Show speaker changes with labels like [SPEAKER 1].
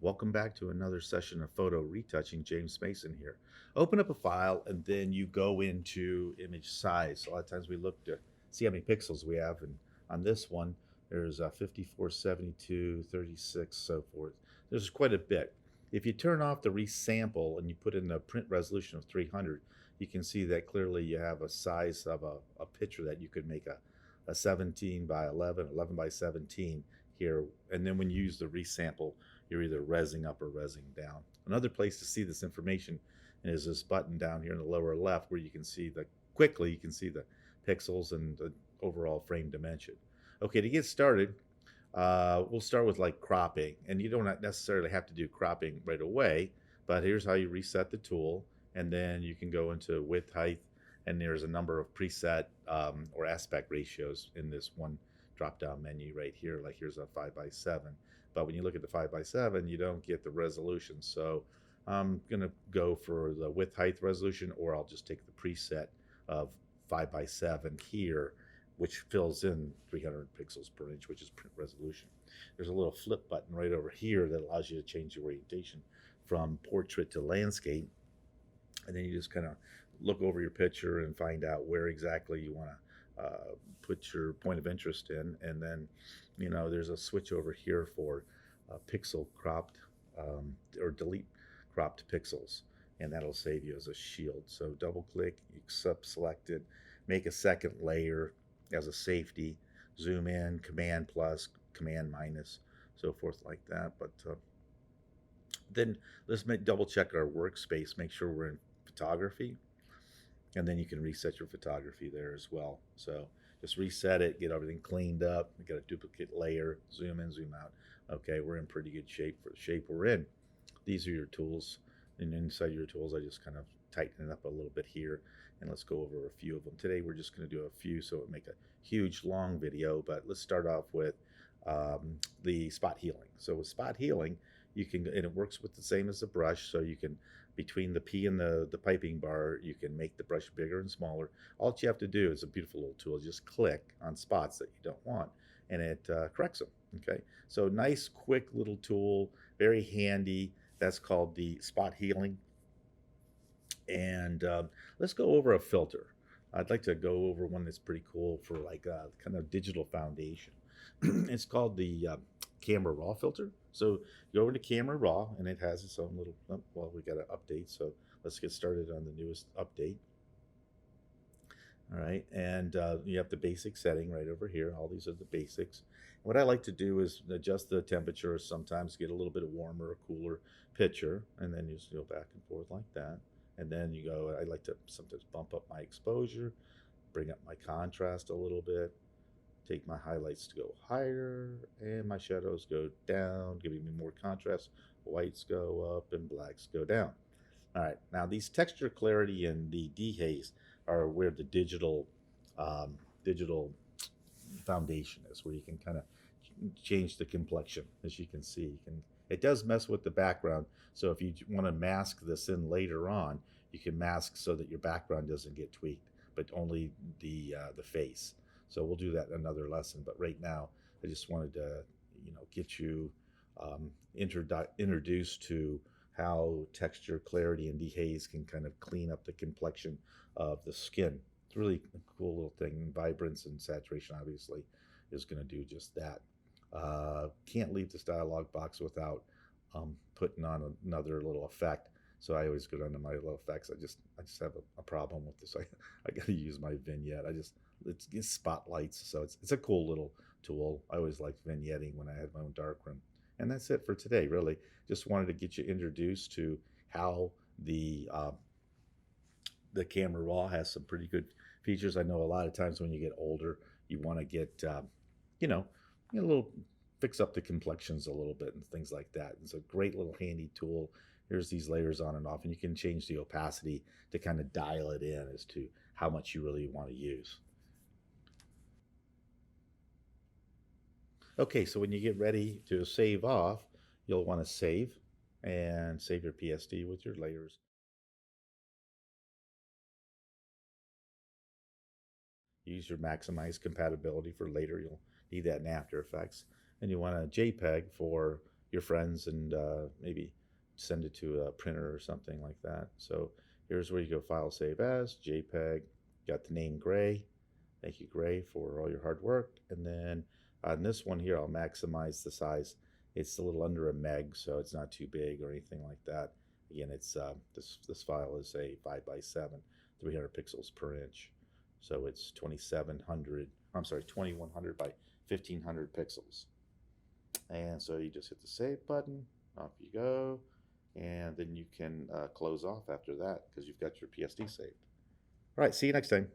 [SPEAKER 1] Welcome back to another session of photo retouching. James Mason here. Open up a file and then you go into image size. A lot of times we look to see how many pixels we have, and on this one there's 54, 72, 36, so forth. There's quite a bit. If you turn off the resample and you put in a print resolution of 300, you can see that clearly you have a size of a picture that you could make a 17 by 11, 11 by 17 here. And then when you use the resample, you're either resing up or resing down. Another place to see this information is this button down here in the lower left, where you can see quickly you can see the pixels and the overall frame dimension. Okay, to get started, we'll start with like cropping, and you don't necessarily have to do cropping right away, but here's how you reset the tool, and then you can go into width, height, and there's a number of preset or aspect ratios in this one drop down menu right here. Like here's a 5:7, but when you look at the 5:7, you don't get the resolution. So I'm gonna go for the width height resolution, or I'll just take the preset of 5:7 here, which fills in 300 pixels per inch, which is print resolution. There's a little flip button right over here that allows you to change the orientation from portrait to landscape, and then you just kind of look over your picture and find out where exactly you want to put your point of interest in. And then, there's a switch over here for pixel cropped or delete cropped pixels, and that'll save you as a shield. So double click, select it, make a second layer as a safety, zoom in, command plus, command minus, so forth like that. But then let's double check our workspace, make sure we're in photography, and then you can reset your photography there as well. So just reset it, get everything cleaned up. We got a duplicate layer, zoom in, zoom out. Okay, we're in pretty good shape for the shape we're in. These are your tools, and inside your tools, I just kind of tighten it up a little bit here, and let's go over a few of them. Today, we're just going to do a few, so it make a huge, long video, but let's start off with the spot healing. So with spot healing, you can, and it works with the same as the brush, so you can, between the P and the piping bar, you can make the brush bigger and smaller. All that you have to do is a beautiful little tool, just click on spots that you don't want, and it corrects them. Okay, so nice, quick little tool, very handy. That's called the spot healing. And let's go over a filter. I'd like to go over one that's pretty cool for like a kind of digital foundation. It's called the Camera Raw filter. So you go over to Camera Raw, and it has its own little, oh, well, we got an update. So let's get started on the newest update. All right, and you have the basic setting right over here. All these are the basics. What I like to do is adjust the temperature, sometimes get a little bit warmer or cooler picture, and then you just go back and forth like that. And then you go, I like to sometimes bump up my exposure, bring up my contrast a little bit, take my highlights to go higher, and my shadows go down, giving me more contrast. Whites go up and blacks go down. All right, now these texture clarity and the dehaze are where the digital foundation is, where you can kind of change the complexion. As you can see, it does mess with the background. So if you want to mask this in later on, you can mask so that your background doesn't get tweaked, but only the face. So we'll do that in another lesson. But right now, I just wanted to get you introduced to how texture, clarity, and dehaze can kind of clean up the complexion of the skin. It's really a cool little thing. Vibrance and saturation, obviously, is going to do just that. Can't leave this dialog box without putting on another little effect. So I always go down to my little effects. I just have a problem with this. I got to use my vignette. It's spotlights, so it's a cool little tool. I always liked vignetting when I had my own darkroom. And that's it for today, really. Just wanted to get you introduced to how the Camera Raw has some pretty good features. I know a lot of times when you get older, you want to get, you know, a little, fix up the complexions a little bit and things like that. It's a great little handy tool. Here's these layers on and off, and you can change the opacity to kind of dial it in as to how much you really want to use. Okay, so when you get ready to save off, you'll want to save and save your PSD with your layers. Use your maximize compatibility for later. You'll need that in After Effects. And you want a JPEG for your friends and maybe send it to a printer or something like that. So here's where you go file save as, JPEG, got the name Gray. Thank you, Gray, for all your hard work. And then on this one here, I'll maximize the size. It's a little under a meg, so it's not too big or anything like that. Again, it's this file is a 5x7, 300 pixels per inch. So it's 2100 by 1500 pixels. And so you just hit the save button, off you go, and then you can close off after that because you've got your PSD saved. All right, see you next time.